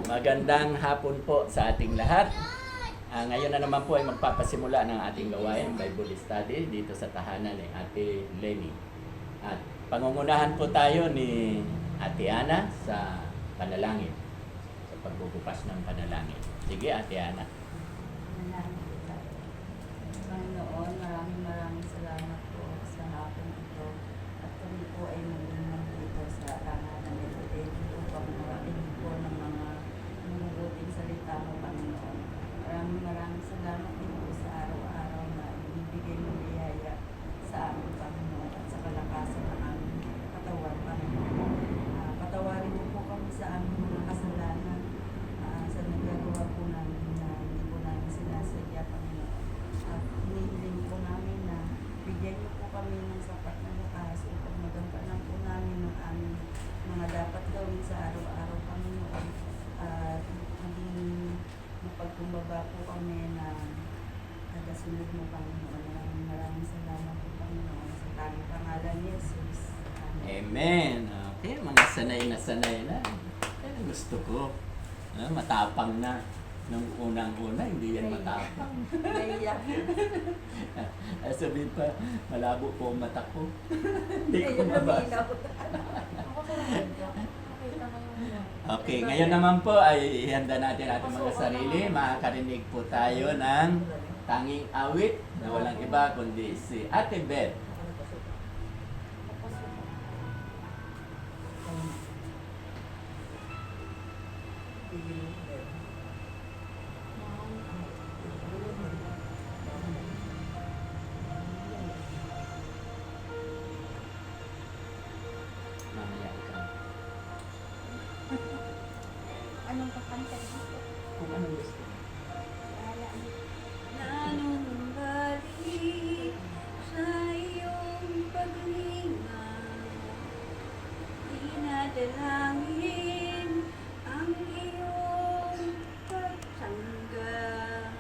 Magandang hapon po sa ating lahat. Ngayon na naman po ay magpapasimula ng ating gawain, Bible Study, dito sa tahanan ni Ate Lenny. At pangungunahan po tayo ni Ate Ana sa panalangin, sa pagbubukas ng panalangin. Sige, Ate Ana. Manalangin po tayo. Panginoon, maraming salamat po sa hapon ito. At kami po ay naging dito sa tahanan ni Lenny upang marating po ng mga mabubuting salita mo, Panginoon. Maraming salamat din po sa araw-araw na ibibigay mo biyaya sa aming Panginoon at sa kalakasan ng aming katawan, Panginoon. Patawarin mo po kami sa aming mga kasalanan sa nagagawa po namin na hindi po namin sinasadya, Panginoon. At hinihiling po namin na bigyan niyo po kami ng sapat na lakas upang magampanan po namin ang aming mga dapat gawin sa araw-araw, Panginoon. At maging mapagkumbaba po kami na nagasunod mo, Panginoon. Maraming salamat po, Panginoon, sa tanging pangalan ni Jesus. Amen. Okay, mga sanay na. Kaya gusto ko. Matapang na. Nung unang-una, hindi yan matapang. Naiyak. Sabihin pa, malabo po ang mata ko. Hindi ko mabasa. Okay, ngayon naman po ay ihanda natin ating mga sarili. Makakarinig po tayo ng tanging awit na walang iba kundi si Ate Beth. Mamaya ikaw. Anong kakanta dito? Kung anong gusto. Nanunumbalik sa iyong paglinga, dinadalangin ang iyong pagtanggap,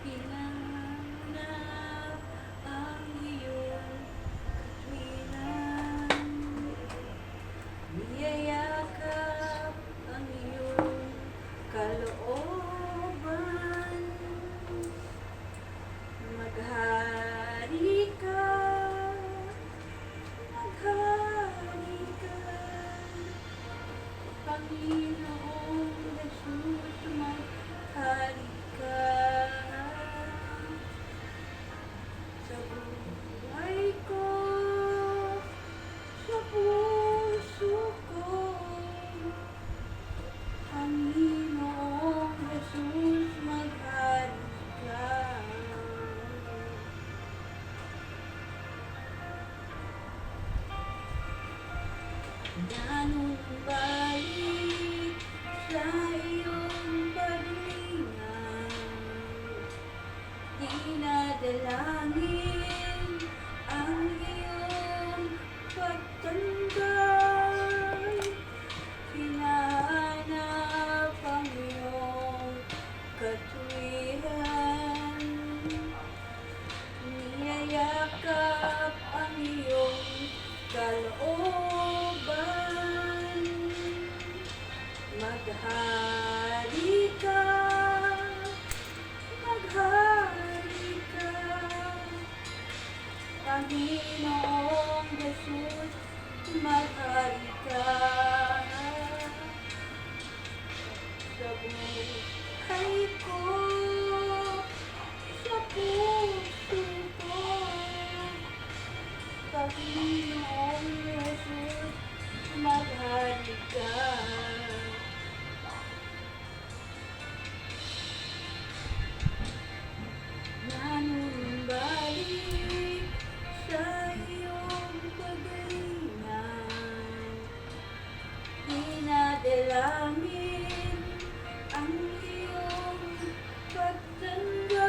hinanap ang iyong katwiran, niyayakap ang iyong kalooban. Maghari ka, Panginoong Jesus, maghari ka. Sa buhay ko, sa puso ko, Panginoong Jesus, maghari ka. Nanumbalik sa iyong paglinga, dinadalangin ang iyong pagtanggap, hinahanap ang iyong katwiran, niyayakap ang iyong kalooban. Maghari ka, Panginoong Jesus, maghari ka. Sa buhay ko, sa puso ko, Panginoong Jesus, maghari ka. Nanumbalik sa iyong paglinga, dinadalangin ang iyong pagtanggap,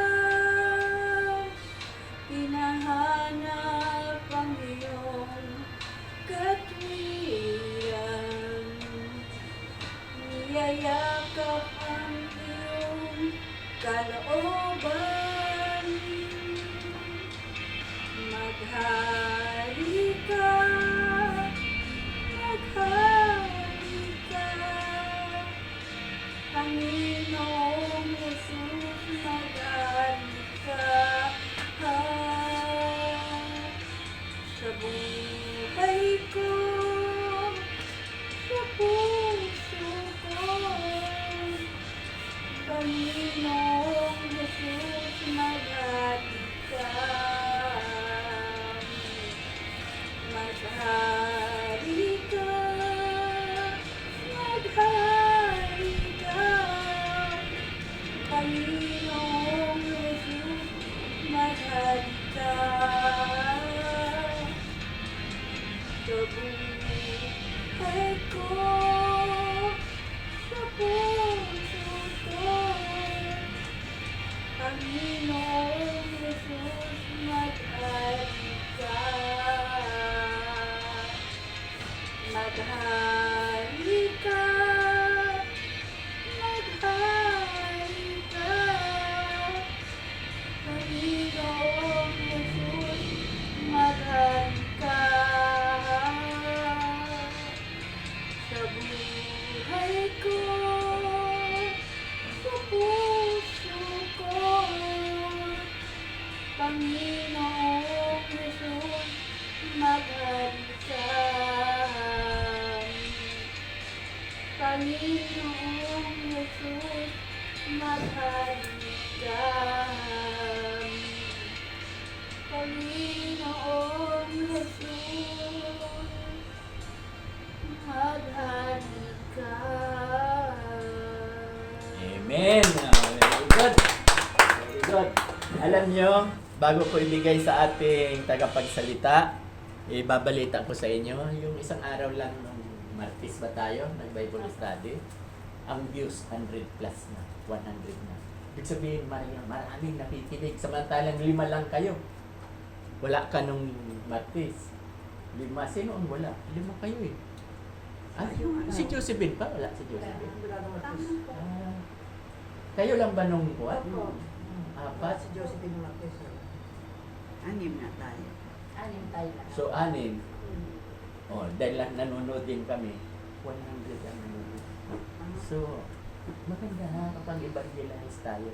hinahanap ang iyong katwiran, niyayakap ang iyong kalooban. Maghari ka, Panginoong Jesus, magaling ka. Sa buhay ko, sa puso ko, Panginoong Jesus, magaling ka. Maghari ka, maghari ka, Panginoong Jesus, maghari ka. Sa buhay ko, sa puso ko, Panginoong Jesus, maghari ka. Maghari ka, maghari ka, Panginoong Jesus, maghari ka. Sa buhay ko, sa puso ko, Panginoong Jesus, maghari ka. Panginoong Jesus, maghari ka. Panginoong Jesus, maghari ka. Amen. Very good. Very good. Alam nyo, bago ko ibigay sa ating tagapagsalita, ibabalita ko sa inyo, yung isang araw lang nung Martes ba tayo, nag-Bible study, ang views 100 plus na, 100 na. Ibig sabihin, maraming nakikinig, samantalang 5 lang kayo. Wala ka nung Martes. 5, sino ang wala? 5 kayo eh. Ah, si Josephine pa? Wala si Josephine. Ah, kayo lang ba nung kuwan? Opo. 4? Si Josephine Marquez. Anim na tayo. Anim tayo lang. So, 6. Oh, dahil lang nanonood din kami, 100 ang nanonood. So, maganda ha kapag evangelize tayo.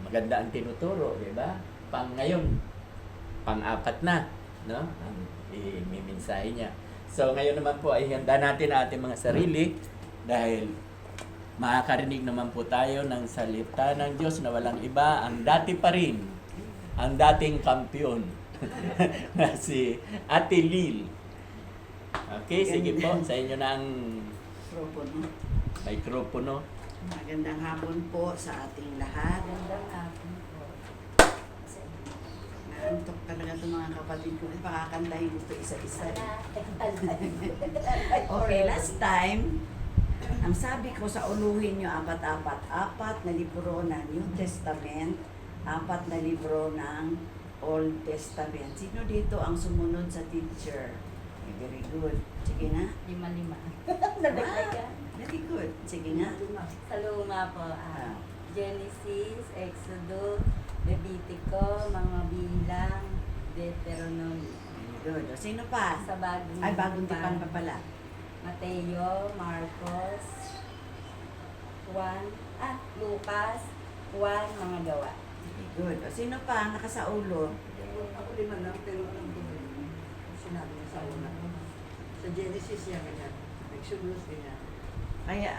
Maganda ang tinuturo, di ba? Pang ngayon, pang-4 na, no? Ang imimensahe niya. So, ngayon naman po ay handa natin ang ating mga sarili dahil makakarinig naman po tayo ng salita ng Diyos na walang iba, ang dati pa rin, ang dating kampiyon na si Ate Lil. Okay, sige po, sa inyo na ang Mikropono. mikropono. Magandang hapon po sa ating lahat. Magandang hapon po. Naantok talaga itong mga kapatid ko. Pakakantahin ko ito isa-isa. Okay, last time, ang sabi ko sa uluhin nyo, 4 na libro ng New Testament, 4 na libro ng Old Testament. Sino dito ang sumunod sa teacher? Very good. Sige na. 5-5. Wow, very good. Sige nga. Sa luma po, Genesis, Exodus, Levitico, mga bilang, Deuteronomy. Very good. O, sino pa? Sa bagong Ay, bagong tipan pa pala. Mateo, Marcos, Juan, Lucas, Juan, mga gawa. Very good. O, sino pa ang nakasaulo? Ako 5 lang, pero alam ko sinabi niya sa una. Sa Genesis niya, ganyan. Exodus, ganyan.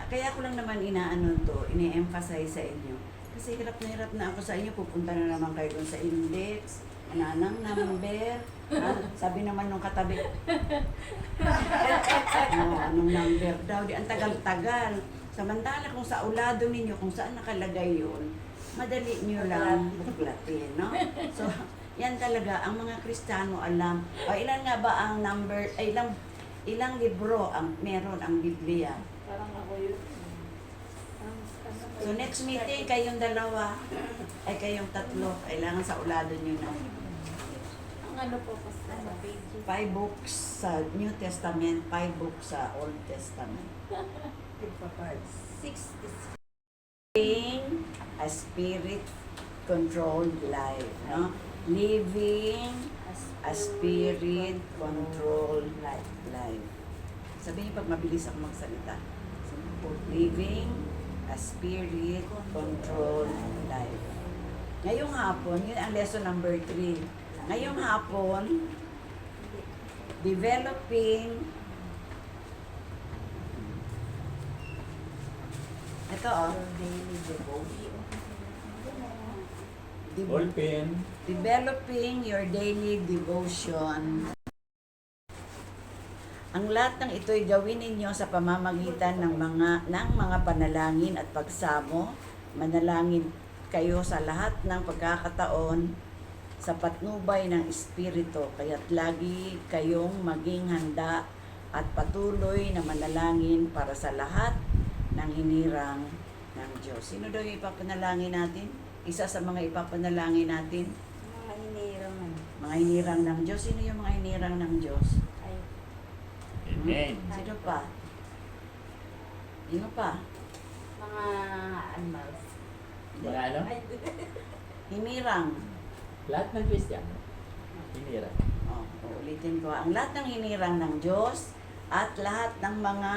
Kaya ko lang naman inaano to, ini-emphasize sa inyo. Kasi hirap na ako sa inyo, pupunta na naman kayo doon sa index, anong number, sabi naman nung katabi, anong number daw, di ang tagal-tagal. Samantala kung sa ulado ninyo, kung saan nakalagay yun, madali nyo lang buklatin, no? So, yan talaga, ang mga Kristiyano alam, ilan nga ba ang number, ilang libro ang meron ang Biblia? Parang ako yun. So next meeting, kayong dalawa, ay kayong tatlo, kailangan sa ulado nyo na. Ang ano po po sa pages. 5 books sa New Testament, 5 books sa Old Testament. Tigpa-5. 60. Living a spirit-controlled life, no? Living a spirit-controlled life. Sabihin pag mabilis ako magsalita. Living a spirit control life. Ngayong hapon, yun ang lesson number 3. Ngayong hapon, developing ito Your daily devotion. Ballpen. developing your daily devotion. Ang lahat ng ito'y gawin ninyo sa pamamagitan ng mga panalangin at pagsamo. Manalangin kayo sa lahat ng pagkakataon sa patnubay ng Espiritu. Kaya't lagi kayong maging handa at patuloy na manalangin para sa lahat ng hinirang ng Diyos. Sino daw yung ipapanalangin natin? Isa sa mga ipapanalangin natin, Mga hinirang man. mga hinirang ng Diyos. Sino yung mga hinirang ng Diyos? Ay, Amen. Sino pa? Sino pa? mga animals. Mga ano? Ay, Hinirang. Lahat ng Kristiyano. Hinira. Ulitin ko. Ang lahat ng hinirang ng Diyos at lahat ng mga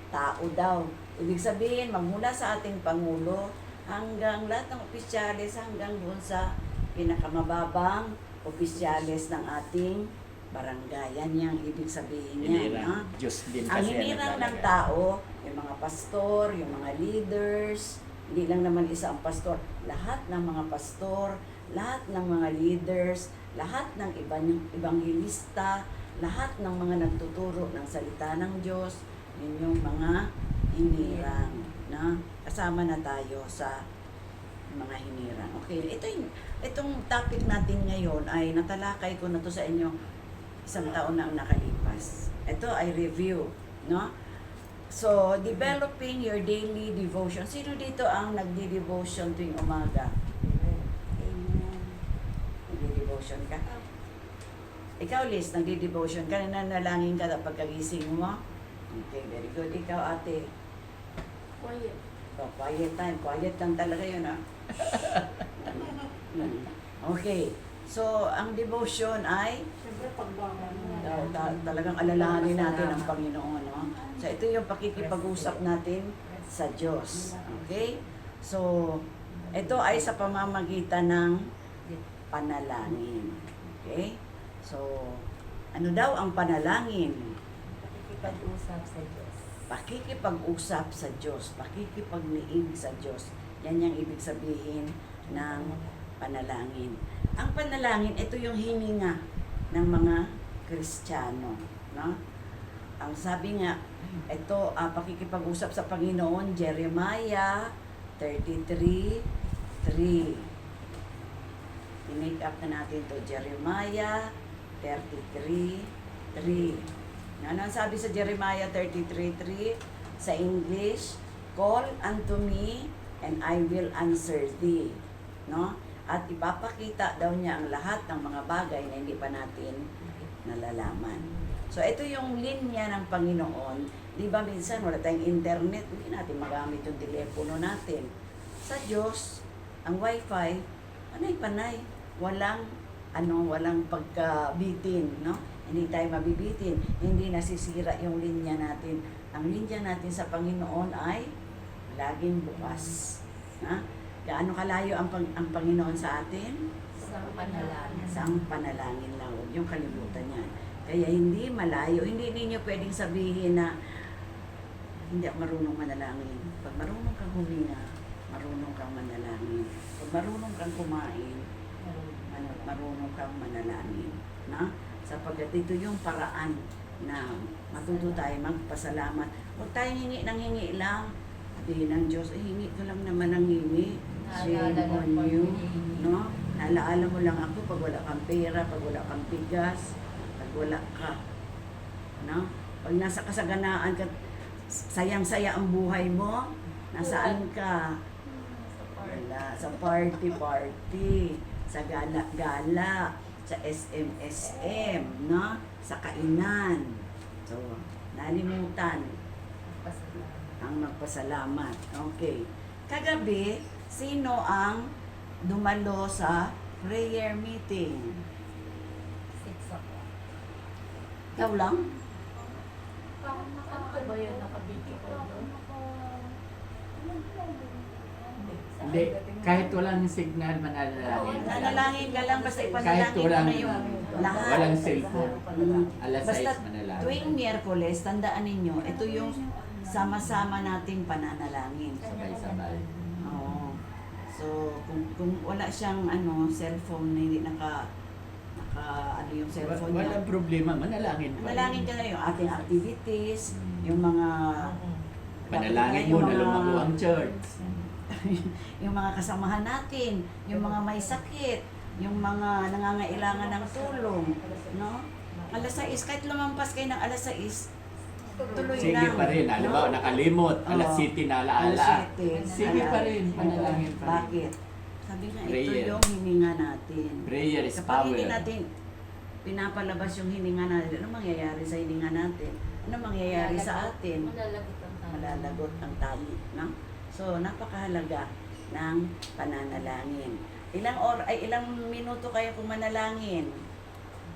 tao daw. Ibig sabihin, magmula sa ating Pangulo hanggang lahat ng opisyalis hanggang doon sa pinakamababang opisyalis ng ating barangay. Yan yung ibig sabihin niya. Hinira. Diyos din Ang kasi hinirang ng naglalagay. tao, yung mga pastor, yung mga leaders, hindi lang naman isa ang pastor, lahat ng mga pastor, lahat ng mga leaders, lahat ng ibanghilista, lahat ng mga nagtuturo ng salita ng Diyos, yun yung mga hinirang. Na? Kasama na tayo sa mga hinirang. Okay, itong topic natin ngayon ay natalakay ko na to sa inyo isang taon na ang nakalipas. Ito ay review, no? So, developing your daily devotion. Sino dito ang nagdi-devotion tuwing umaga? amen. Nagdi-devotion ka? Ikaw, Liz, nagdi-devotion ka? Nanalangin ka kapag kagising mo? Okay, very good. Ikaw, ate. Quiet. Oh, quiet time. Quiet lang talaga yun, ha? Okay. So, ang devotion ay Siyempre, pagbangon mo. talagang alalahanin natin ang Panginoon, no? So, ito yung pakikipag-usap natin sa Diyos. Okay? So, ito ay sa pamamagitan ng panalangin. Okay? So, ano daw ang panalangin? Pakikipag-usap sa Diyos. Pakikipag-usap sa Diyos, pakikipagniig sa Diyos. Yan yung ibig sabihin ng panalangin. Ang panalangin, ito yung hininga ng mga Kristiyano. No? Ang sabi nga, ito, pakikipag-usap sa Panginoon, Jeremiah 33:3. I-make up na natin to Jeremiah 33:3. Ano ang sabi sa Jeremiah 33:3? Sa English, call unto me and I will answer thee. No? At ipapakita daw niya ang lahat ng mga bagay na hindi pa natin nalalaman. So, ito yung linya ng Panginoon. Di ba minsan wala tayong internet, hindi natin magamit yung telepono natin. Sa Diyos, ang wifi, panay-panay. Walang pagkabitin, no? Hindi tayo mabibitin. Hindi nasisira yung linya natin. Ang linya natin sa Panginoon ay laging bukas. Ha? Gaano kalayo ang Panginoon sa atin? Sa panalangin. Sa ang panalangin lang. Huwag yung kalimutan yan. Kaya hindi malayo. Hindi ninyo pwedeng sabihin na hindi ako marunong manalangin. Pag marunong kang huminga, marunong kang manalangin. Pag marunong kang kumain, marunong kang manalangin. Na? Sapagkat ito yung paraan na matuto tayo magpasalamat. Huwag tayong hingi ng hingi lang. Sabihin ng Diyos, hingi ko lang naman ng hingi. Shame on you. No? Naalaala mo lang ako pag wala kang pera, pag wala kang bigas, pag wala ka. No? Pag nasa kasaganaan ka, sayang-saya ang buhay mo, nasaan ka? Wala. Sa party, sa gala-gala, sa SM, no? Sa kainan. So, nalimutan ang magpasalamat. Okay. Kagabi, sino ang dumalo sa prayer meeting? 6 o'clock. Ikaw lang? Ano ba yun? Nakabiti ko doon? Hindi, kahit walang signal, mananalangin. Manalangin ka lang, basta Kahit ipanalangin mo walang, na yung lahat. walang cellphone. Alas 6 Basta manalangin. tuwing Miyerkules, tandaan ninyo, ito yung sama-sama nating pananalangin. Sabay-sabay. Oo. So, kung wala siyang cellphone na hindi ano yung cellphone niya. Walang problema, manalangin pa rin. Manalangin ka na yung ating activities, yung mga Manalangin mo na lumago ang church. yung mga kasamahan natin, yung mga may sakit, yung mga nangangailangan ng tulong, no? Alas 6, kahit lumampas kayo ng alas 6, tuloy Sige lang. pa rin, halimbawa nakalimot, alas Oo. 7 na alaala. Alas 7, Sige pa rin, panalangin pa rin. Bakit? Sabi nga, ito Prayer. yung hininga natin. Prayer is Kapag power. hindi natin pinapalabas yung hininga natin, ano mangyayari sa hininga natin? Ano mangyayari sa atin? Malalagot ang tali, no? So, napakahalaga ng pananalangin. Ilang minuto kayo kung manalangin?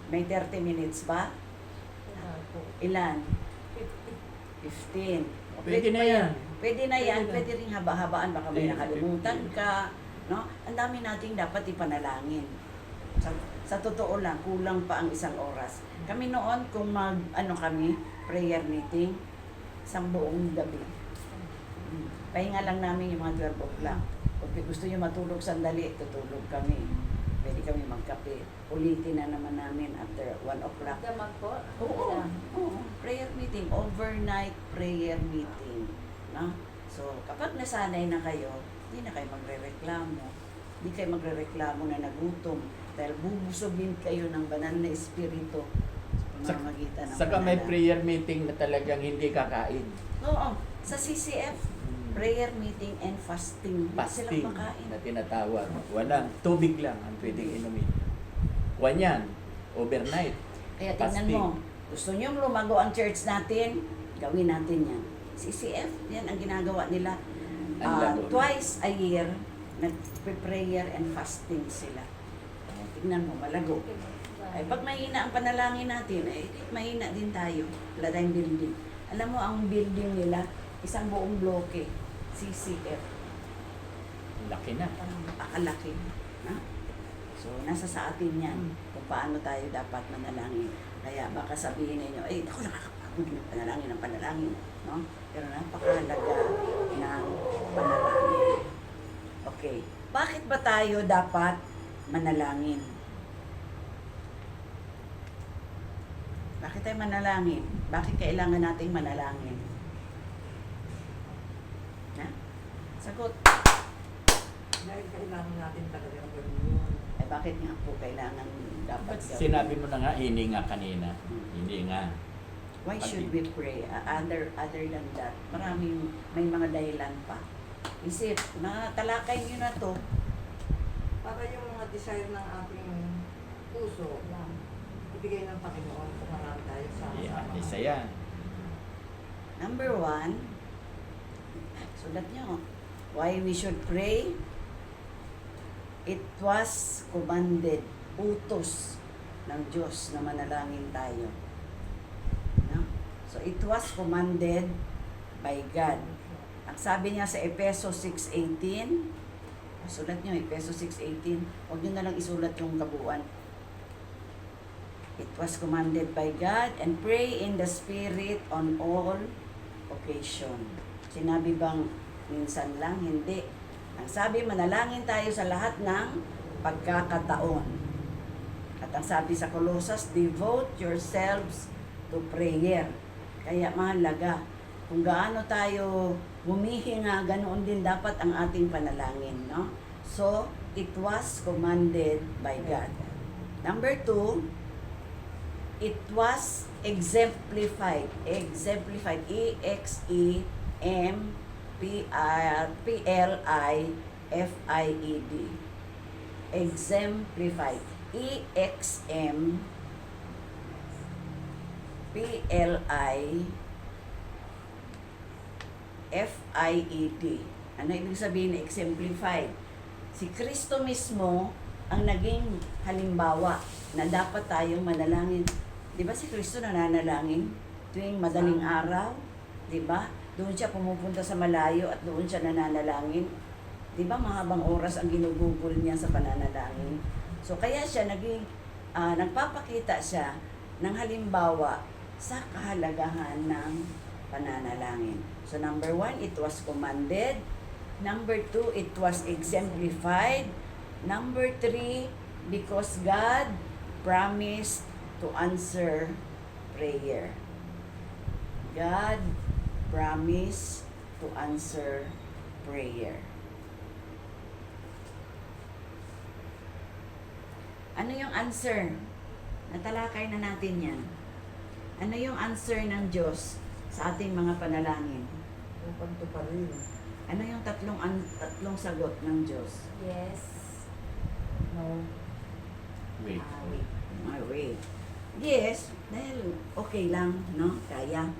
May 30 minutes ba? Ilan? 15. O, Pwede na pa yan. Pwede na yan. Pwede na. Pwede rin haba-habaan. Baka may Pwede, nakalimutan 15. ka. No? Ang dami nating dapat ipanalangin. Sa totoo lang, kulang pa ang isang oras. Kami noon, kung kami, prayer meeting, isang buong gabi. Pahinga lang namin yung mga 12 o'clock. Kung gusto nyo matulog sandali, tutulog kami. Pwede kami magkape. Ulitin na naman namin after 1 o'clock. Damag po? Oo, oo, prayer meeting, overnight prayer meeting. No? So, kapag nasanay na kayo, hindi na kayo magrereklamo. Hindi kayo magrereklamo na nagutom dahil bubusogin kayo ng banal na espiritu sa pamamagitan ng Saka may panalangin. prayer meeting na talagang hindi kakain. Oo, sa CCF, prayer meeting and fasting. Hindi Fasting sila makain. na tinatawag. Walang tubig lang ang pwedeng inumin. Huwag yan, overnight. Kaya tingnan Fasting. mo, gusto nyo lumago ang church natin, gawin natin yan. CCF, yan ang ginagawa nila. Ang lago. Twice a year, nag-prayer and fasting sila. Kaya tingnan mo, malago. Ay, pag mahina ang panalangin natin, mahina din tayo. Wala tayong building. Alam mo, ang building nila, isang buong bloke, CCF. Laki na. Akalaki. Na? So, nasa sa atin yan, kung paano tayo dapat manalangin. Kaya baka sabihin ninyo, ako nakakapagod ng panalangin. No? Pero napakahalaga ng panalangin. Okay. Bakit ba tayo dapat manalangin? Bakit tayo manalangin? Bakit kailangan nating manalangin? Ha? Sagot. Dahil kailangan natin talaga gawin yun. Ay bakit nga po kailangan dapat gawin? Sinabi mo na nga, hininga kanina. Hininga. Why should we pray? Other than that, may mga dahilan pa. Isip, talakay nyo na to. Para yung mga desire ng ating puso, ibigay ng Panginoon kung marami tayo Yeah, sama-sama. isa yan. Number 1, sulat nyo, why we should pray? It was commanded, utos ng Diyos na manalangin tayo. No? So, it was commanded by God. Ang sabi niya sa Efeso 6:18, sulat nyo, Efeso 6:18, huwag nyo na lang isulat yung kabuuan. It was commanded by God and pray in the Spirit on all occasion. Sinabi bang minsan lang? Hindi. Ang sabi, manalangin tayo sa lahat ng pagkakataon. At ang sabi sa Colossus, devote yourselves to prayer. Kaya mahalaga, kung gaano tayo humihinga, ganoon din dapat ang ating panalangin. No? So, it was commanded by God. Number 2, it was exemplified. Exemplified. E-X-E-M-P-L-I-F-I-E-D. Exemplified. E-X-M-P-L-I-F-I-E-D. Ano ibig sabihin na exemplified? Si Kristo mismo ang naging halimbawa na dapat tayong manalangin. Di ba si Kristo nananalangin tuwing madaling araw? Di ba? doon siya pumupunta sa malayo at doon siya nananalangin. Di ba mahabang oras ang ginugugol niya sa pananalangin? So kaya siya nagpapakita siya ng halimbawa sa kahalagahan ng pananalangin. So number 1, it was commanded. Number 2, it was exemplified. Number 3, because God promised to answer prayer. God promised to answer prayer. Ano yung answer? Natalakay na natin yan. Ano yung answer ng Diyos sa ating mga panalangin? Yung pagtuparin. Ano yung tatlong sagot ng Diyos? Yes. No. Wait. Wait. Wait. Yes, dahil okay lang, no? Kaya.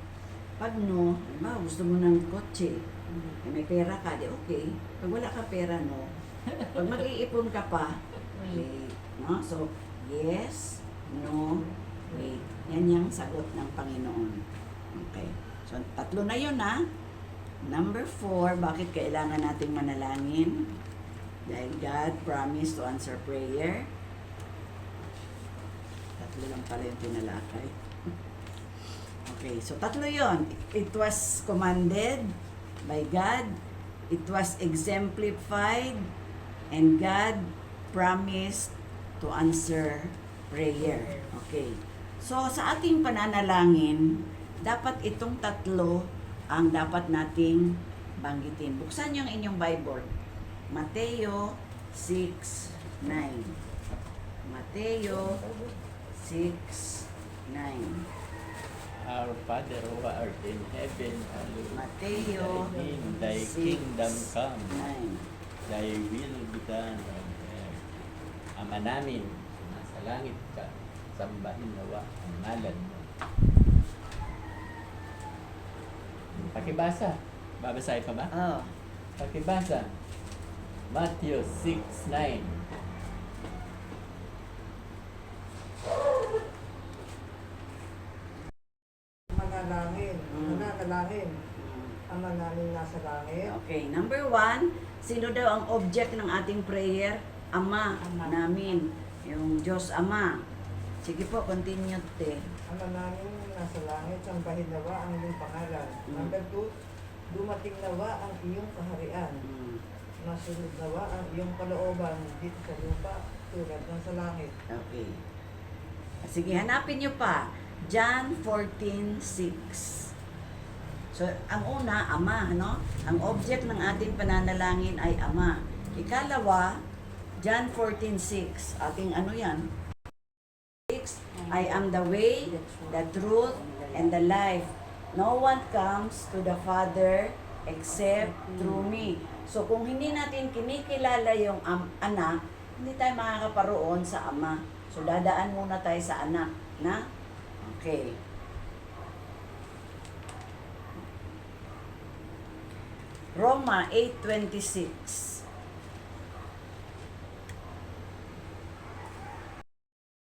Pag no, gusto mo ng kotse, may pera ka, di okay. Pag wala ka pera, no. Pag mag-iipon ka pa, wait. No? So, yes, no, wait. Yan yung sagot ng Panginoon. Okay. So, tatlo na yun, ha? Number 4, bakit kailangan nating manalangin? Dahil God promised to answer prayer. Tatlo lang pala yung tinalakay. Okay, so tatlo yon. It was commanded by God, it was exemplified, and God promised to answer prayer. Okay. So sa ating pananalangin, dapat itong tatlo ang dapat nating banggitin. Buksan yung inyong Bible. Mateo 6:9. Mateo 6:9. Our Father who art in heaven, hallowed Mateo be thy 6:9. kingdom come, thy will be done on earth. Ama namin, nasa langit ka, sambahin nawa ang ngalan mo. Pakibasa. Babasahin pa ba? Oh. Pakibasa. Matthew 6:9. Manalangin. Mananalangin. Ama namin nasa langit. Okay, number 1, sino daw ang object ng ating prayer? Ama, Ama. namin. Yung Diyos Ama. Sige po, continue te. Ama namin nasa langit, sambahin nawa ang iyong pangalan. Number 2, dumating nawa ang iyong kaharian. Masunod nawa ang iyong kalooban dito sa lupa tulad ng sa langit. Okay. Sige, hanapin nyo pa. John 14:6. So, ang una, Ama, no? Ang object ng ating pananalangin ay Ama. Ikalawa, John 14:6. Ating ano yan? 6, I am the way, the truth, and the life. No one comes to the Father except through me. So, kung hindi natin kinikilala yung anak, hindi tayo makakaparoon sa Ama. So, dadaan muna tayo sa anak, na? Okay. Roma 8:26.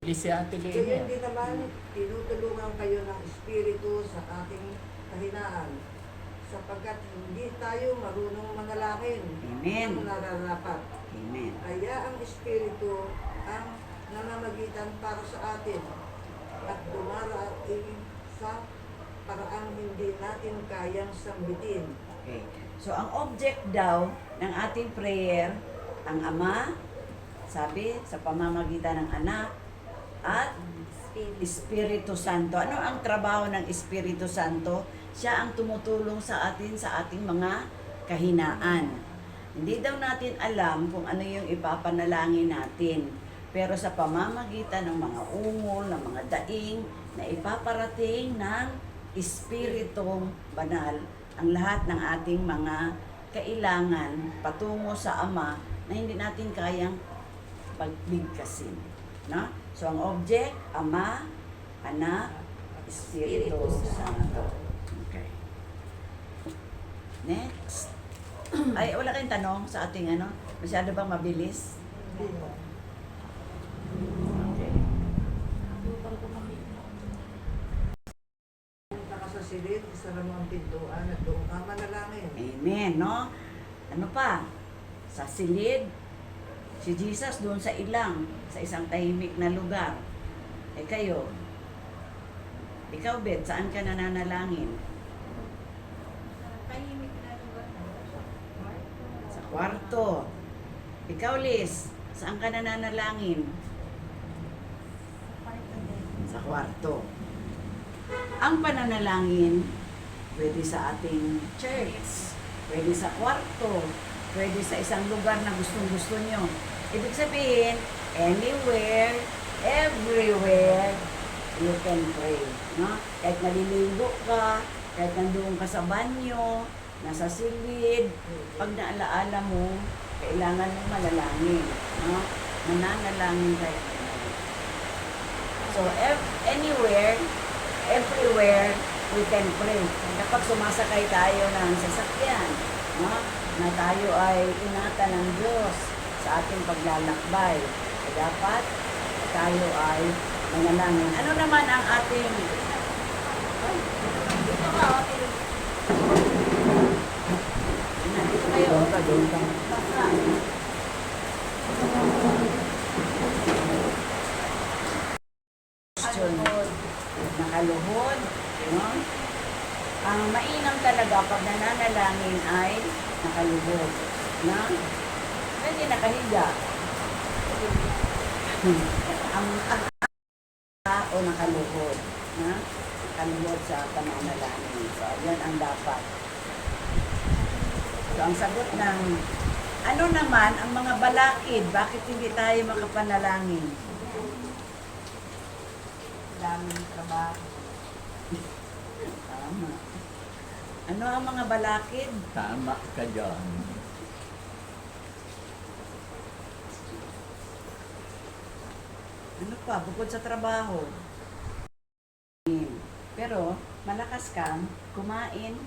Si Ate Kaya Lea. hindi naman tinutulungan kayo ng Espiritu sa ating kahinaan sapagkat hindi tayo marunong manalangin Amen. ng nararapat. Amen. Kaya ang Espiritu ang namamagitan para sa atin at dumarating sa paraang hindi natin kayang sambitin. Okay. So, ang object daw ng ating prayer, ang Ama, sabi, sa pamamagitan ng anak, at Espiritu Santo. Ano ang trabaho ng Espiritu Santo? Siya ang tumutulong sa atin sa ating mga kahinaan. Hindi daw natin alam kung ano yung ipapanalangin natin. Pero sa pamamagitan ng mga ungol, ng mga daing, na ipaparating ng Espiritong Banal, ang lahat ng ating mga kailangan patungo sa Ama na hindi natin kayang pagbigkasin. No? So, ang object, Ama, Anak, Espiritu Santo. Okay. Next. Ay, wala kayong tanong sa ating ano? Masyado bang mabilis? Hindi mo. Okay. Punta ka sa silid, isara mo ang pintuan at doon ka manalangin. Amen, no? Ano pa? Sa silid, si Jesus doon sa ilang, sa isang tahimik na lugar. Eh kayo, ikaw, Bet, saan ka nananalangin? Tahimik na lugar. Sa kwarto. Ikaw, Liz, saan ka nananalangin? Sa kwarto. Ang pananalangin, pwede sa ating church, pwede sa kwarto, pwede sa isang lugar na gustong-gusto nyo. Ibig sabihin, anywhere, everywhere, you can pray. No? Kahit naliligo ka, kahit nandoon ka sa banyo, nasa silid, pag naalaala mo, kailangan mong manalangin. No? Mananalangin tayo. So, anywhere, everywhere, we can pray. Kapag sumasakay tayo ng sasakyan, no? Na tayo ay ingatan ng Diyos sa ating paglalakbay. Ay dapat tayo ay manalangin. Ano naman ang ating... Dito ka, okay. Dito kayo. Basta. Question. Nakaluhod, no? Ang mainam talaga pag nananalangin ay nakaluhod, na? Pwede nakahiga. O nakaluhod, na? Nakaluhod sa pananalangin. So, yan ang dapat. So, ang sagot ng ano naman ang mga balakid, bakit hindi tayo makapanalangin? Daming trabaho. Tama. Ano ang mga balakid? Tama ka dyan. Ano pa? Bukod sa trabaho. Pero, malakas kang kumain.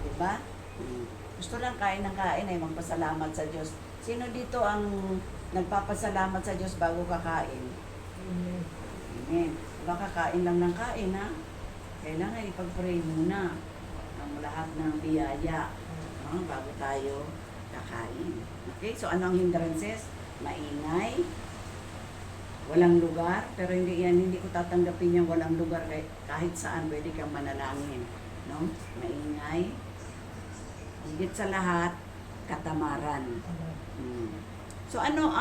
Diba? Gusto lang kain ng kain ay magpasalamat sa Diyos. Sino dito ang nagpapasalamat sa Diyos bago kakain? Amen. Amen. Baka kain lang ng kain, ha? Kailangan ipag-pray muna ang lahat ng biyaya bago tayo kakain. Okay? So, ano ang hindrances? Maingay, walang lugar, pero hindi ko tatanggapin yung walang lugar kahit saan pwede kang manalangin. No? Maingay. Higit sa lahat, katamaran. So, ano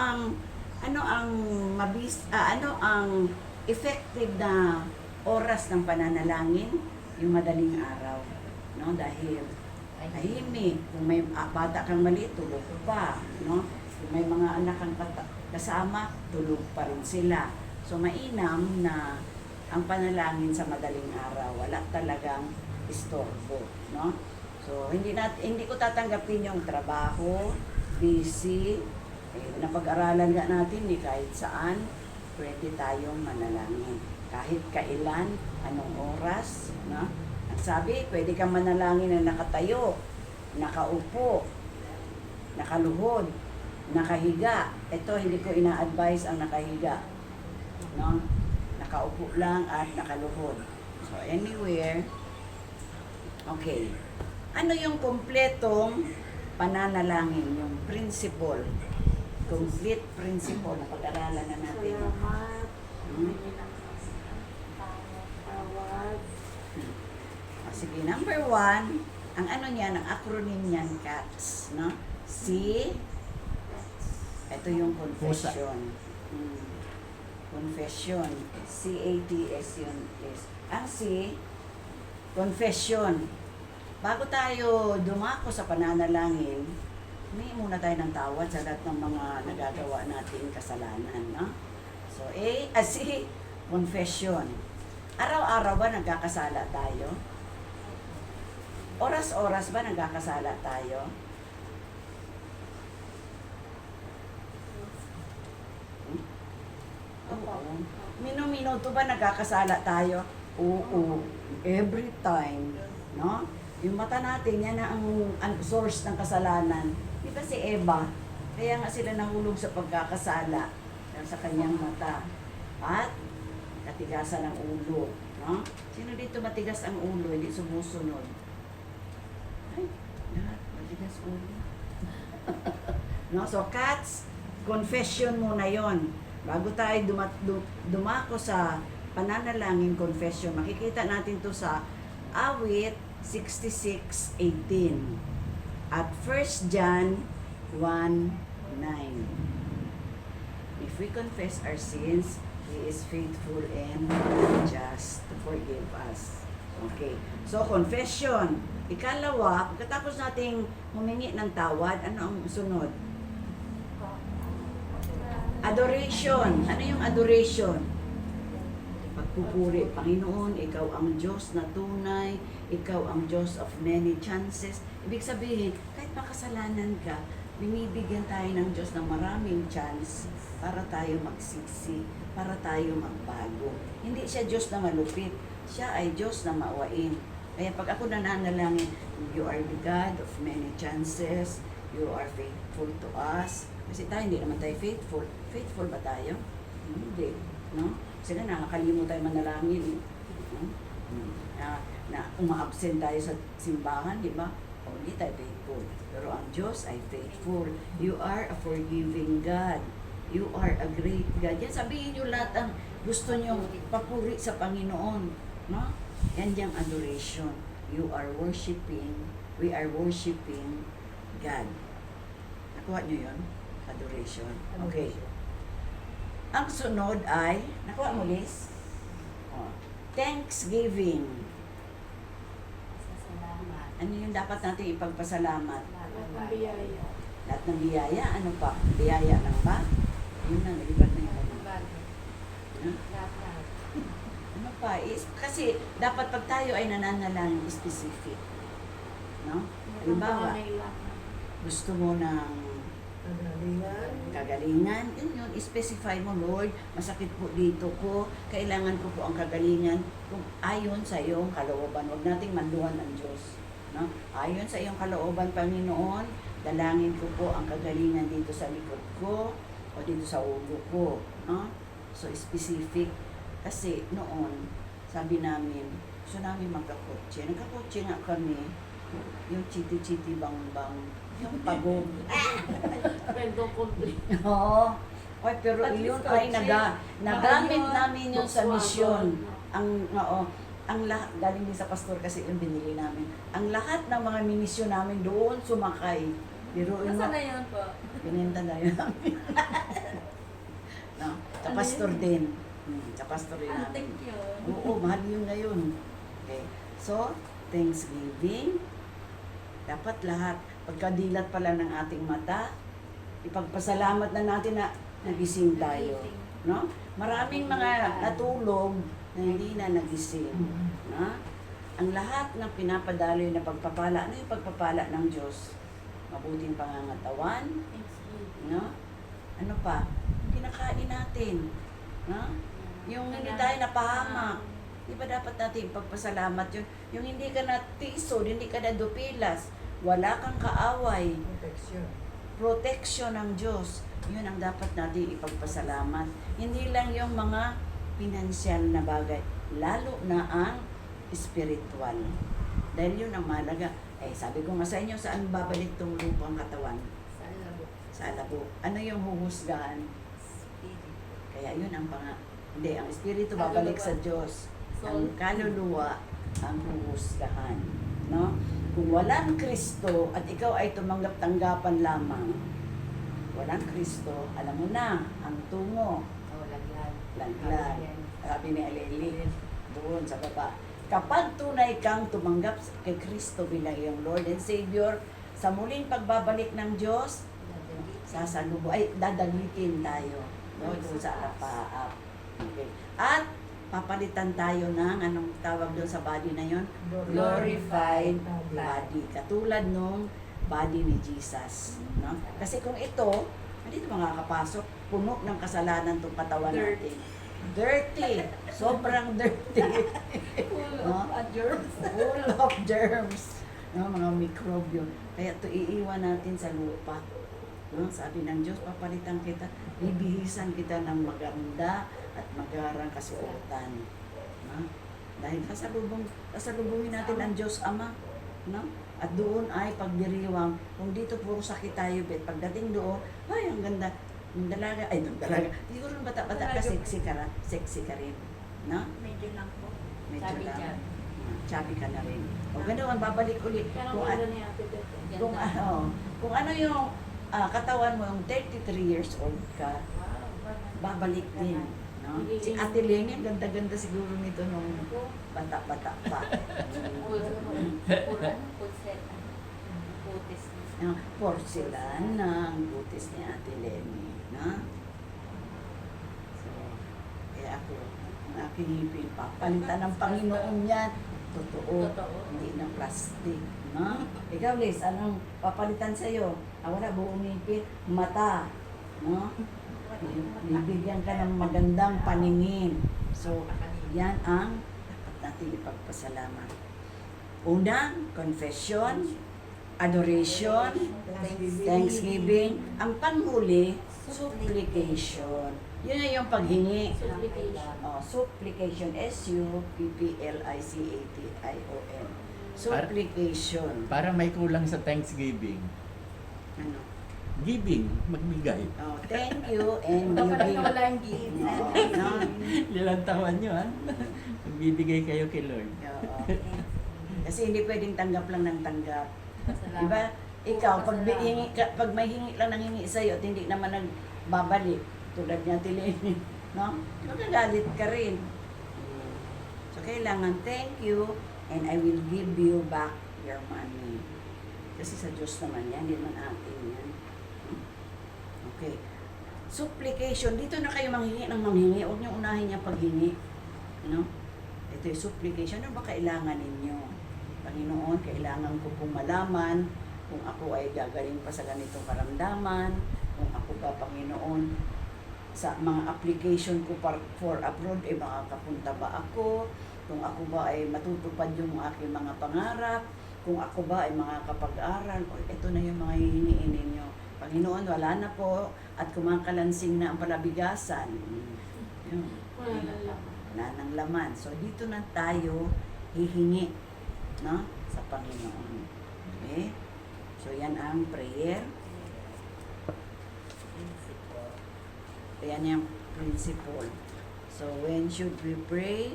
ang effective na oras ng pananalangin? Yung madaling araw, no? Dahil tahimik, kung may bata kang maliit, tulog pa, no? Kung may mga anak kang kasama, tulog pa rin sila. So mainam na ang panalangin sa madaling araw, wala talagang istorbo, no? So hindi ko tatanggapin yung trabaho, busy, napag-aralan nga natin kahit saan pwede tayong manalangin. Kahit kailan, anong oras, no? Ang sabi, pwede kang manalangin na nakatayo, nakaupo, nakaluhod, nakahiga. Ito, hindi ko ina-advise ang nakahiga. No? Nakaupo lang at nakaluhod. So, anywhere. Okay. Ano yung kumpletong pananalangin? Yung principle. Complete principle na pag-aralan na natin. Salamat. Sige, number 1, ang ano niyan, ang acronym niyan, CATS, no? C, ito yung confession. Confession. C-A-T-S yun. Yes. Ang C, confession. Bago tayo dumako sa pananalangin, humingi muna tayo ng tawad sa lahat ng mga nagagawa nating kasalanan, no? So, C, confession. Araw-araw ba nagkakasala tayo? Oras-oras ba nagkakasala tayo? Oo. Minuto ba nagkakasala tayo? Oo. Every time. No? Yung mata natin, yan na ang source ng kasalanan. Di ba si Eva? Kaya nga sila nahulog sa pagkakasala sa kanyang mata. At katigasan ng ulo. No? Sino dito matigas ang ulo, hindi sumusunod? Ay, lahat matigas ulo. No? So, cats, confession muna yon. Bago tayo dumako sa pananalangin confession, makikita natin to sa Awit 66:18 at 1 John 1:9. If we confess our sins, He is faithful and just to forgive us. Okay. So, confession. Ikalawa, pagkatapos nating humingi ng tawad, ano ang sunod? Adoration. Ano yung adoration? Pagpupuri. Panginoon, Ikaw ang Diyos na tunay. Ikaw ang Diyos of many chances. Ibig sabihin, kahit makasalanan ka, binibigyan tayo ng Diyos ng maraming chance para tayo magsisi, para tayo magbago. Hindi siya Diyos na malupit. Siya ay Diyos na maawain. Kaya pag ako nananalangin, You are the God of many chances. You are faithful to us. Kasi tayo, hindi naman tayo faithful. Faithful ba tayo? Hindi. No? Kasi na nakakalimot tayo manalangin. Na uma-absent tayo sa simbahan, di ba? O, hindi tayo faithful. Pero ang Diyos ay faithful. You are a forgiving God. You are a great God. Yan, sabihin nyo lahat ang gusto nyo papuri sa Panginoon. No? Yan yung adoration. You are worshiping, we are worshiping God. Nakuha nyo yun? Adoration. Okay. Ang sunod ay, nakuha mo, Liz? Oh, Thanksgiving. Salamat. Ano yung dapat natin ipagpasalamat? Lahat ng biyaya. Lahat ng biyaya? Ano pa? Biyaya lang ba? Yun na, nalipat na yun. Huh? Lahat. Ano pa? Kasi dapat pag tayo ay nananalangin specific. No? Halimbawa, gusto mo ng kagalingan, yun yun, specify mo, Lord, masakit po dito ko, kailangan ko po ang kagalingan kung ayon sa iyong kalooban. Huwag nating manduhan ang Diyos. No? Ayon sa iyong kalooban, Panginoon, dalangin ko po ang kagalingan dito sa likod ko o dito sa ulo ko. No? So, specific. Kasi noon, sabi namin, gusto namin magkakotse. Nagkakotse nga kami, yung chiti-chiti bang-bang, yung pagod. Pwede complete. Oo. Oy, pero At yun least ay kotse. nagamit namin yun sa Volkswagen. misyon. Ang lahat, galing din sa pastor kasi yung binili namin. Ang lahat ng mga minisyon namin doon sumakay. Biruin mo, Nasaan na yun po? binenta na yun namin. No, sa Ano pastor yun? din. Sa pastor din Ah, namin. thank you. Oo, mahal yun ngayon. Okay. So, Thanksgiving. Dapat lahat, pagkadilat pala ng ating mata, ipagpasalamat na natin na nagising tayo. No? Maraming mga natulog na hindi na nagising. No? Ang lahat ng pinapadaloy na pagpapala, ano yung pagpapala ng Diyos? Mabuting pangangatawan, no? Ano pa? Kinakain natin. No? Yung hindi tayo napahamak. Di ba dapat natin ipagpasalamat yun? Yung hindi ka na tisod, hindi ka na dupilas, wala kang kaaway, protection ng Diyos. Yun ang dapat natin ipagpasalamat. Hindi lang yung mga pinansyal na bagay, lalo na ang spiritual. Dahil yun ang mahalaga. Eh, sabi ko nga sa inyo, saan babalik tong lupang katawan? Sa labo. Sa alabo. Ano yung huhusgahan? Spirit. Kaya yun ang hindi, ang espiritu babalik sa Diyos. Ang kaluluwa ang huhusgahan. No? Kung walang Kristo at ikaw ay tumanggap-tanggapan lamang, walang Kristo, alam mo na, ang tungo, Oh, laglag. laglag. Sabi ni Aleli, doon sa baba. Kapag tunay kang tumanggap kay Kristo bilang iyong Lord and Savior, sa muling pagbabalik ng Diyos, dadagmitin tayo. No? Doon sa alapaap. Okay. At papalitan tayo ng anong tawag doon sa body na yon? Glorified body. Katulad nung body ni Jesus. No? Kasi kung ito, hindi ito makakapasok. Puno ng kasalanan itong katawan natin. Dirty. Sobrang dirty. Full No? of germs. Full of germs. No? Mga mikrobyo. Kaya ito iiwan natin sa lupa. No? Sabi ng Diyos, papalitan kita. Bibihisan kita ng maganda at magarang kasuotan. No? Dahil sasalubungin natin ang Diyos Ama, no? At doon ay pagdiriwang, kung dito puro sakit tayo, bet, pagdating doon, ay, ang ganda, ng dalaga, siguro ng bata-bata ka, sexy ka rin, no? Medyo lang po. Medyo Sabi lang. niya. Chubby ka na rin. O ganoon, babalik ulit. Pero Kung, ano ni Ate Beth? kung ano yung katawan mo, yung 33 years old ka, babalik din. No? Si Ate Lenny, ang ganda-ganda siguro nito nung bata-bata pa. Porcelain ng butis ni Ate Lenny. Na? So, ako, ang aking ngipin, papalitan ng Panginoon yan. Totoo. Hindi ng plastic. No? Ikaw, Liz, anong papalitan sa'yo? Wala, buong ngipin. Mata. No? Bibigyan ka ng magandang paningin. So, yan ang dapat natin ipagpasalamat. Unang, confession, adoration, thanksgiving. Ang panghuli, supplication. Yun na yung paghingi. Supplication. S-U-P-P-L-I-C-A-T-I-O-N. Supplication. Para may kulang sa Thanksgiving. Ano? Giving, magbigay. Oh, thank you and Dapat giving. na wala yung gift. No? Lilantawan nyo, ha? Magbibigay kayo kay Lord. Oo. Kasi hindi pwedeng tanggap lang ng tanggap. Salamat. Diba? Ikaw, pag may hingi lang ng hingi sa'yo at hindi naman nagbabalik, tulad niya Tilene, no? Magagalit ka rin. So, kailangan thank you and I will give you back your money. Kasi sa Diyos naman yan, hindi naman atin yan. Okay. Supplication. Dito na kayo manghingi ng manghingi. Huwag niyo unahin niya paghingi. No? Ito yung supplication. Ano ba kailangan ninyo? Panginoon, kailangan ko pong malaman kung ako ay gagaling pa sa ganitong karamdaman, kung ako ba, Panginoon, sa mga application ko for abroad, makakapunta ba ako, kung ako ba ay matutupad yung aking mga pangarap, kung ako ba ay makakapag-aral, ito na yung mga hihiniin ninyo. Panginoon, wala na po, at kumakalansing na ang palabigasan. Yun. Wala nang laman. So, dito na tayo hihingi, no? Sa Panginoon. Okay? So, yan ang prayer. Yan yung principle. So, when should we pray?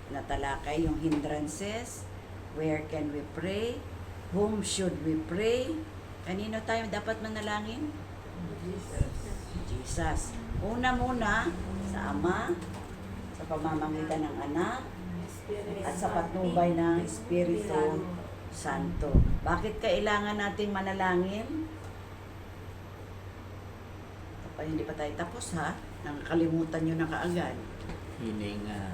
Natalakay yung hindrances. Where can we pray? Whom should we pray? Kanino tayo dapat manalangin? Jesus. Una muna sa Ama, sa pamamagitan ng Anak, at sa patnubay ng Espiritu Santo. Bakit kailangan nating manalangin? Hindi pa tayo tapos, ha? Nakakalimutan nyo na kaagad. Hininga.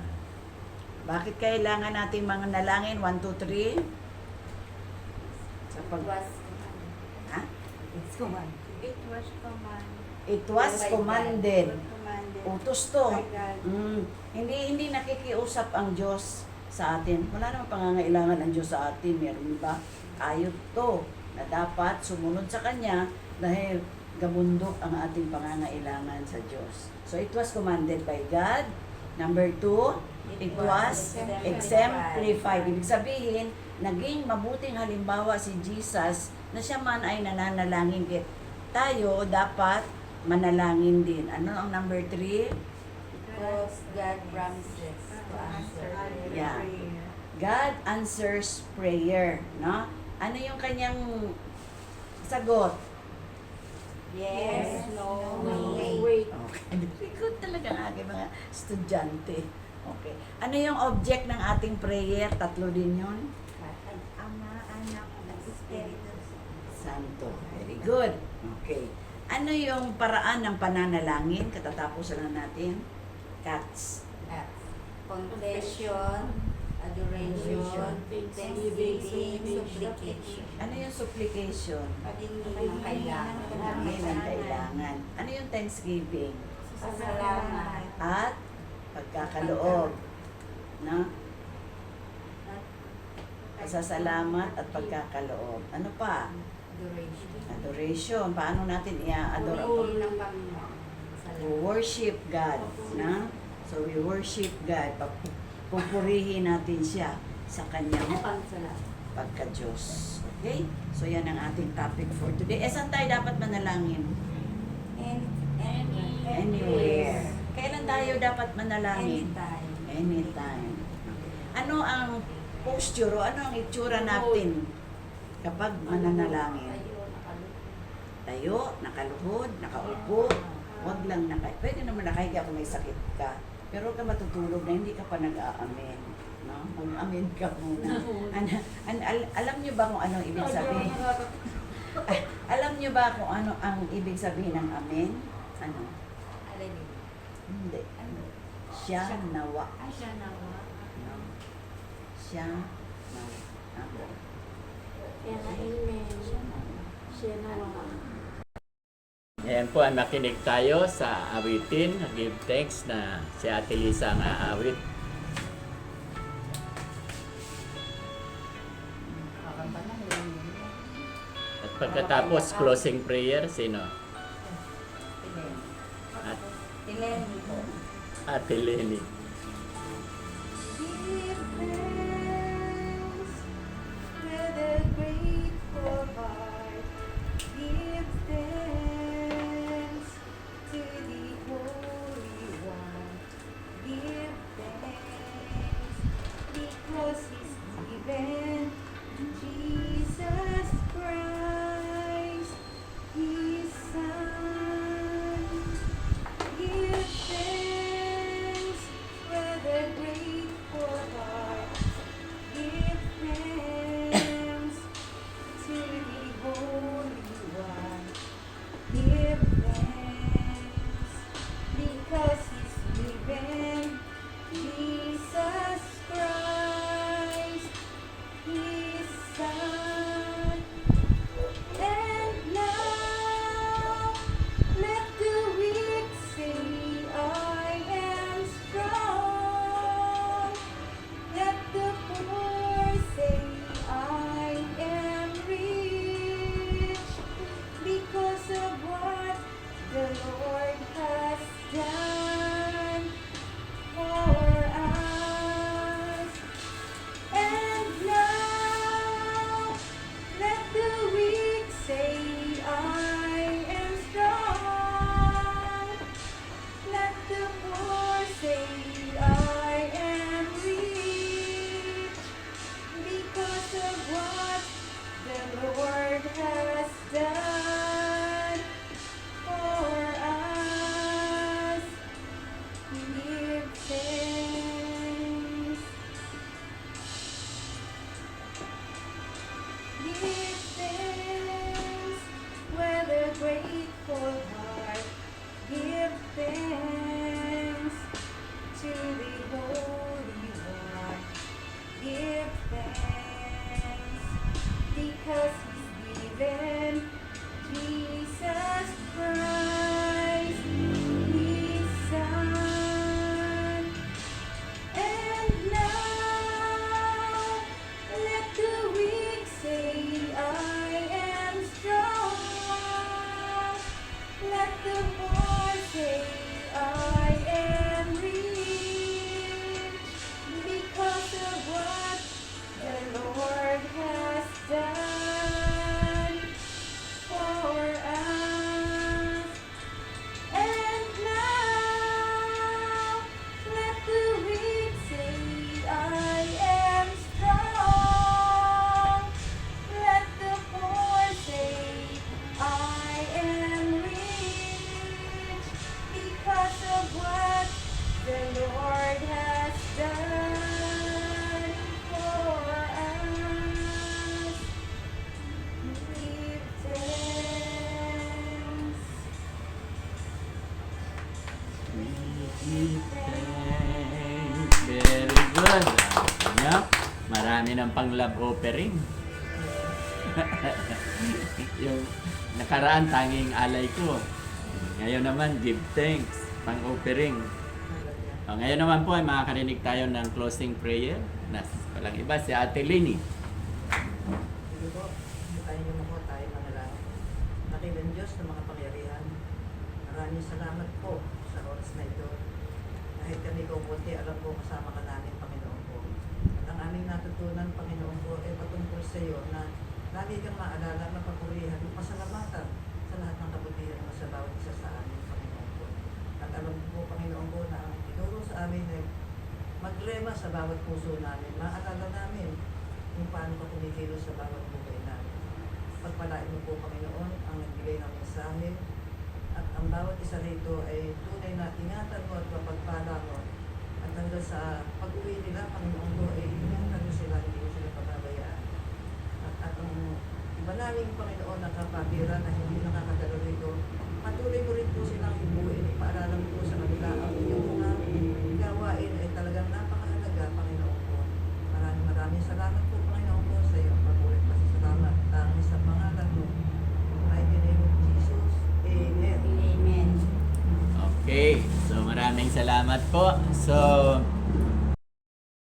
Bakit kailangan nating manalangin? 1, 2, 3? Sa pag... Ha? It was commanded. It was commanded. Commanded. Utos to. By God. Hindi nakikiusap ang Diyos sa atin. Wala namang pangangailangan ang Diyos sa atin. Meron ba? Ayot to na dapat sumunod sa Kanya dahil gabundok ang ating pangangailangan sa Diyos. So it was commanded by God. Number 2, it was exemplified. Ibig sabihin, naging mabuting halimbawa si Jesus na siya man ay nananalangin. Tayo dapat manalangin din. Ano ang number 3? Because God promises to answer. Yeah. God answers prayer. No? Ano yung kanyang sagot? Yes, no, Wait. wait. Okay. Very good talaga ang aking mga estudyante. Okay. Ano yung object ng ating prayer? 3 din yun? Ama, Anak, at Espiritu Santo. Very good. Okay. Ano yung paraan ng pananalangin? Katatapusan na natin. Cats. Confession, adoration, thanksgiving, supplication. Ano yung supplication? Paghingi ng kailangan. Paghingi ng kailangan. Ano yung thanksgiving? Pasalamat. At pagkakaloob. No? Pasasalamat at pagkakaloob. Ano pa? Adoration. Adoration. Paano natin i-adore ang Purihin ng Panginoon. We worship God. Na? So we worship God. pupurihin natin siya sa kanyang Pagsalat. pagka-Diyos. Okay? So yan ang ating topic for today. Saan tayo dapat manalangin? Anywhere. Kailan tayo dapat manalangin? Anytime. Anytime. Ano ang posture o ano ang itsura natin kapag mananalangin? Tayo, nakaluhod, nakaupo, wag lang pwede naman nakahiga kung may sakit ka. Pero huwag ka matutulog na hindi ka pa nag-aamen. No? Mag-amen ka muna. Alam niyo ba kung ano ibig sabihin? Alam niyo ba kung ano ang ibig sabihin ng amen? Ano? Hindi. Siya nawa. Siya nawa. No? Siya nawa. Ako. Kaya nga, amen. Siya nawa. Ayan po, ay makinig tayo sa awitin. Give thanks na si Ate Lisa ang aawit. At pagkatapos, closing prayer, sino? At Ileni po. Ate Lenny. Give thanks with a grateful heart. Give thanks to the Holy One. Give thanks because He's given Jesus Christ, His Son. Give thanks with a grateful heart. Give thanks to the Holy One. Give thanks because He's given Jesus Christ, His Son. And now let the weak say, I am strong. Let the poor say, I am rich, because of what the Lord has done for us. And now let the weak say, I am strong. Let the poor say, I am rich, because of what the Lord has done for us. Give thanks. Give thanks with a grateful heart. Give thanks to the Holy One. Give thanks because He's given Jesus Christ, His Son. And now let the weak say, I am strong. Let the poor say, I am rich, because of what the Lord has done for us. And now let the weak say, I am strong. Let the poor say, I am rich, because of what the Lord has done for us. Give thanks. Give thanks. Very good. Ano? Marami ng pang-love offering. Yung nakaraan, tanging alay ko. Ngayon naman, give thanks. Pang-offering. Ngayon naman po ay makakarinig tayo ng closing prayer. Walang iba, si Ate Lenny. Sige po, tayo niyo mo tayo manalangin. Dakilang Diyos na makapangyarihan, maraming salamat po sa oras na ito. Kahit kami kukunti, alam ko kasama ka namin, Panginoon. aming natutunan, Panginoon ko, ay patungkol sa iyo na lagi kang maalala, mapapurihan, pasalamatan sa lahat ng kabutihan mo sa bawat isa sa amin, Panginoon ko. At alam ko po, Panginoon ko, na ang tinuro sa amin ay magrema sa bawat puso namin. Maalala namin kung paano ka kumikilos sa bawat buhay namin. Pagpalain mo po, Panginoon, ang nagbigay ng mensahe at ang bawat isa rito ay tunay na ingatan mo at mapagpala mo. At hanggang sa pag-uwi nila, Panginoon ko, ay ingatan mo sila, hindi mo sila pababayaan. At ang iba naming Panginoon na kapatira na hindi nakakadalo rito, patuloy mo rin po silang ibuin, ipaalala mo po sa kanila ang inyong mga gawain ay talagang napakahalaga, Panginoon ko. Maraming salamat po, Panginoon ko, sa iyong pag-ulit pasasalamat. Tanging sa pangalan mo, mighty name of Jesus. Amen. Amen. Okay, so maraming salamat po. So,